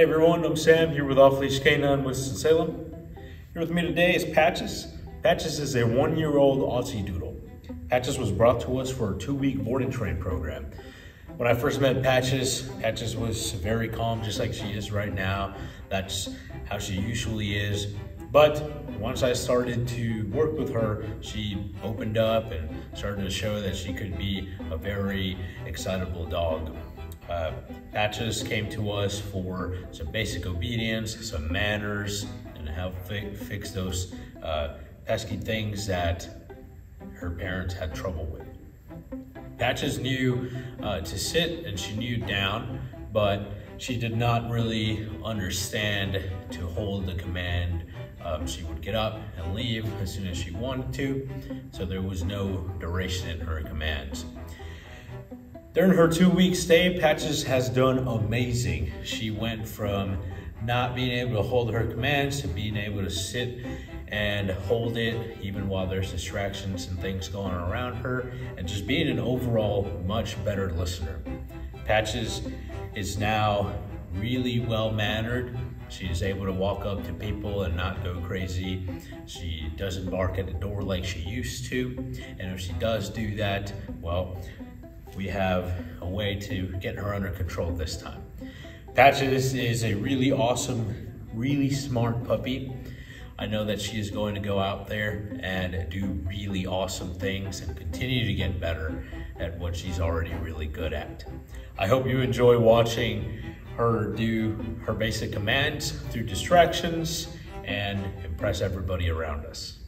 Hey everyone, I'm Sam here with OLK9 WinstonSalem. Here with me today is Patches. Patches is a 1-year-old Aussiedoodle. Patches was brought to us for a 2-week board and train program. When I first met Patches was very calm, just like she is right now. That's how she usually is. But once I started to work with her, she opened up and started to show that she could be a very excitable dog. Patches came to us for some basic obedience, some manners, and help fix those pesky things that her parents had trouble with. Patches knew to sit and she knew down, but she did not really understand to hold the command. She would get up and leave as soon as she wanted to, so there was no duration in her commands. During her 2-week stay, Patches has done amazing. She went from not being able to hold her commands to being able to sit and hold it even while there's distractions and things going on around her, and just being an overall much better listener. Patches is now really well-mannered. She is able to walk up to people and not go crazy. She doesn't bark at the door like she used to, and if she does do that, well, we have a way to get her under control this time. Patches is a really awesome, really smart puppy. I know that she is going to go out there and do really awesome things and continue to get better at what she's already really good at. I hope you enjoy watching her do her basic commands through distractions and impress everybody around us.